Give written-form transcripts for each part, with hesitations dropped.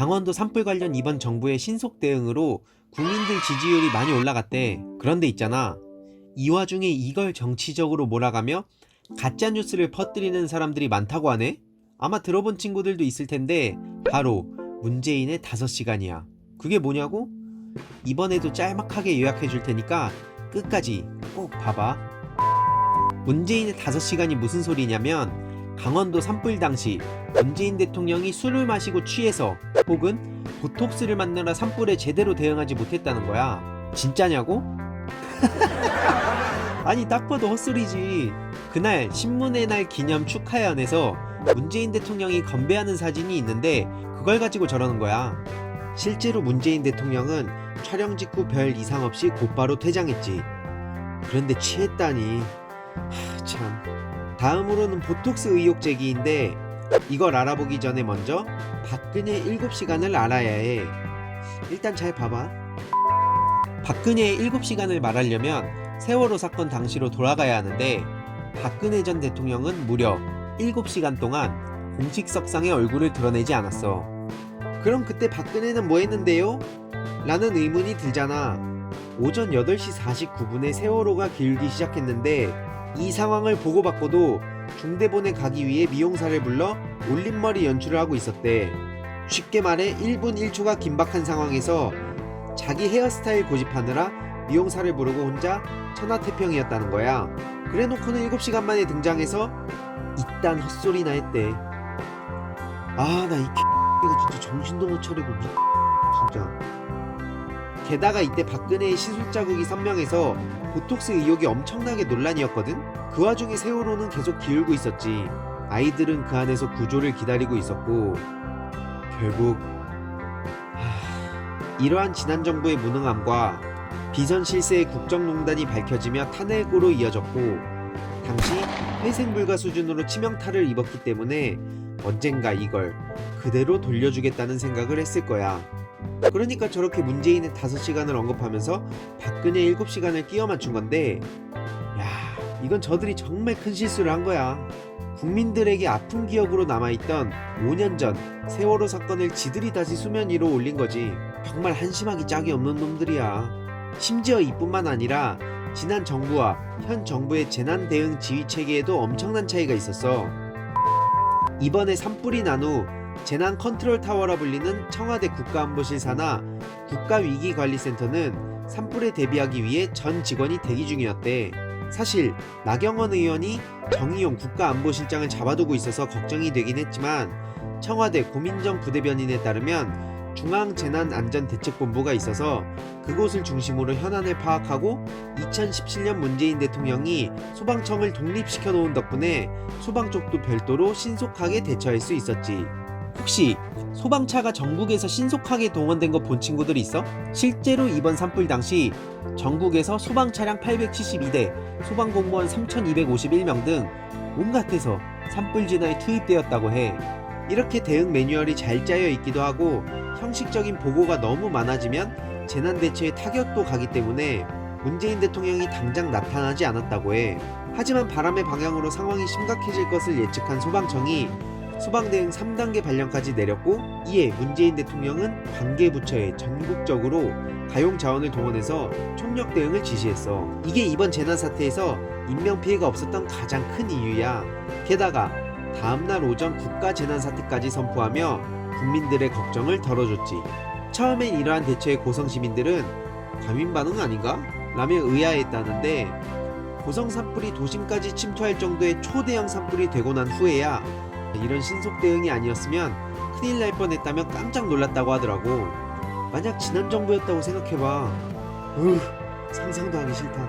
강원도 산불 관련 이번 정부의 신속 대응으로 국민들 지지율이 많이 올라갔대. 그런데 있잖아, 이 와중에 이걸 정치적으로 몰아가며 가짜뉴스를 퍼뜨리는 사람들이 많다고 하네? 아마 들어본 친구들도 있을 텐데 바로 문재인의 5시간이야. 그게 뭐냐고? 이번에도 짤막하게 요약해 줄 테니까 끝까지 꼭 봐봐. 문재인의 5시간이 무슨 소리냐면, 강원도 산불 당시 문재인 대통령이 술을 마시고 취해서 혹은 보톡스를 맞느라 산불에 제대로 대응하지 못했다는 거야. 진짜냐고? 아니 딱 봐도 헛소리지. 그날 신문의 날 기념 축하회안에서 문재인 대통령이 건배하는 사진이 있는데 그걸 가지고 저러는 거야. 실제로 문재인 대통령은 촬영 직후 별 이상 없이 곧바로 퇴장했지. 그런데 취했다니. 참. 다음으로는 보톡스 의혹 제기인데, 이걸 알아보기 전에 먼저 박근혜 7시간을 알아야 해. 일단 잘 봐봐. 박근혜의 7시간을 말하려면 세월호 사건 당시로 돌아가야 하는데, 박근혜 전 대통령은 무려 7시간 동안 공식석상의 얼굴을 드러내지 않았어. 그럼 그때 박근혜는 뭐 했는데요? 라는 의문이 들잖아. 오전 8시 49분에 세월호가 길기 시작했는데 이 상황을 보고받고도 중대본에 가기 위해 미용사를 불러 올림머리 연출을 하고 있었대. 쉽게 말해 1분 1초가 긴박한 상황에서 자기 헤어스타일 고집하느라 미용사를 부르고 혼자 천하태평이었다는 거야. 그래놓고는 7시간 만에 등장해서 이딴 헛소리나 했대. 아, 나 이 이거 진짜 정신도 못 차리고 진짜. 게다가 이때 박근혜의 시술 자국이 선명해서 보톡스 의혹이 엄청나게 논란이었거든? 그 와중에 세월호는 계속 기울고 있었지. 아이들은 그 안에서 구조를 기다리고 있었고, 결국 이러한 지난 정부의 무능함과 비선 실세의 국정농단이 밝혀지며 탄핵으로 이어졌고, 당시 회생불가 수준으로 치명타를 입었기 때문에 언젠가 이걸 그대로 돌려주겠다는 생각을 했을 거야. 그러니까 저렇게 문재인의 5시간을 언급하면서 박근혜 7시간을 끼워 맞춘 건데, 야, 이건 저들이 정말 큰 실수를 한 거야. 국민들에게 아픈 기억으로 남아있던 5년 전 세월호 사건을 지들이 다시 수면 위로 올린 거지. 정말 한심하기 짝이 없는 놈들이야. 심지어 이뿐만 아니라 지난 정부와 현 정부의 재난 대응 지휘 체계에도 엄청난 차이가 있었어. 이번에 산불이 난 후 재난 컨트롤 타워라 불리는 청와대 국가안보실사나 국가위기관리센터는 산불에 대비하기 위해 전 직원이 대기 중이었대. 사실 나경원 의원이 정의용 국가안보실장을 잡아두고 있어서 걱정이 되긴 했지만, 청와대 고민정 부대변인에 따르면 중앙재난안전대책본부가 있어서 그곳을 중심으로 현안을 파악하고 2017년 문재인 대통령이 소방청을 독립시켜 놓은 덕분에 소방 쪽도 별도로 신속하게 대처할 수 있었지. 혹시 소방차가 전국에서 신속하게 동원된 거 본 친구들 있어? 실제로 이번 산불 당시 전국에서 소방차량 872대, 소방공무원 3251명 등 온갖에서 산불 진화에 투입되었다고 해. 이렇게 대응 매뉴얼이 잘 짜여 있기도 하고, 형식적인 보고가 너무 많아지면 재난 대처에 타격도 가기 때문에 문재인 대통령이 당장 나타나지 않았다고 해. 하지만 바람의 방향으로 상황이 심각해질 것을 예측한 소방청이 소방대응 3단계 발령까지 내렸고, 이에 문재인 대통령은 관계부처에 전국적으로 가용 자원을 동원해서 총력 대응을 지시했어. 이게 이번 재난 사태에서 인명피해가 없었던 가장 큰 이유야. 게다가 다음날 오전 국가재난사태까지 선포하며 국민들의 걱정을 덜어줬지. 처음엔 이러한 대처에 고성시민들은 과민 반응 아닌가? 라며 의아했다는데, 고성 산불이 도심까지 침투할 정도의 초대형 산불이 되고 난 후에야 이런 신속 대응이 아니었으면 큰일 날 뻔했다며 깜짝 놀랐다고 하더라고. 만약 지난 정부였다고 생각해봐. 상상도 하기 싫다.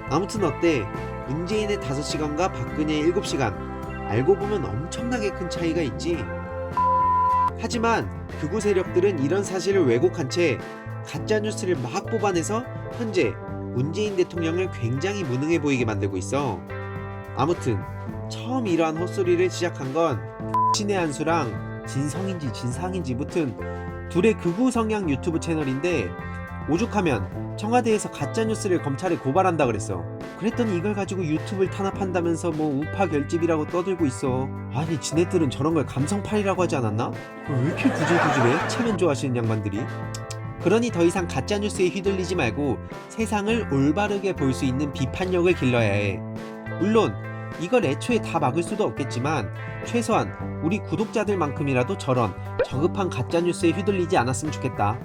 아무튼 어때? 문재인의 5시간과 박근혜의 7시간, 알고 보면 엄청나게 큰 차이가 있지. 하지만 극우 세력들은 이런 사실을 왜곡한 채 가짜뉴스를 막 뽑아내서 현재 문재인 대통령을 굉장히 무능해 보이게 만들고 있어. 아무튼 처음 이러한 헛소리를 시작한 건 신의 한수랑 진성인지 진상인지 무튼 둘의 극우 성향 유튜브 채널인데, 오죽하면 청와대에서 가짜뉴스를 검찰에 고발한다 그랬어. 그랬더니 이걸 가지고 유튜브를 탄압한다면서 뭐 우파 결집이라고 떠들고 있어. 아니 지네들은 저런 걸 감성팔이라고 하지 않았나? 왜 이렇게 구질구질해? 체면 좋아하시는 양반들이. 그러니 더 이상 가짜뉴스에 휘둘리지 말고 세상을 올바르게 볼 수 있는 비판력을 길러야 해. 물론 이걸 애초에 다 막을 수도 없겠지만 최소한 우리 구독자들만큼이라도 저런 저급한 가짜뉴스에 휘둘리지 않았으면 좋겠다.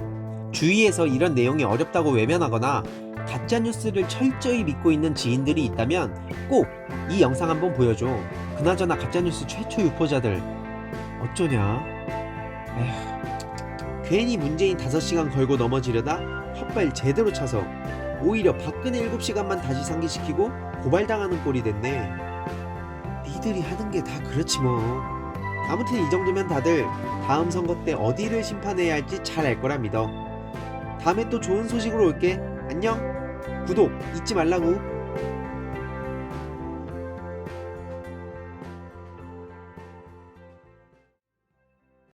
주위에서 이런 내용이 어렵다고 외면하거나 가짜뉴스를 철저히 믿고 있는 지인들이 있다면 꼭 이 영상 한번 보여줘. 그나저나 가짜뉴스 최초 유포자들 어쩌냐? 에휴, 괜히 문재인 5시간 걸고 넘어지려다 헛발 제대로 차서 오히려 박근혜 7시간만 다시 상기시키고 고발당하는 꼴이 됐네. 니들이 하는 게 다 그렇지 뭐. 아무튼 이 정도면 다들 다음 선거 때 어디를 심판해야 할지 잘 알 거라 믿어. 다음에 또 좋은 소식으로 올게. 안녕. 구독 잊지 말라고.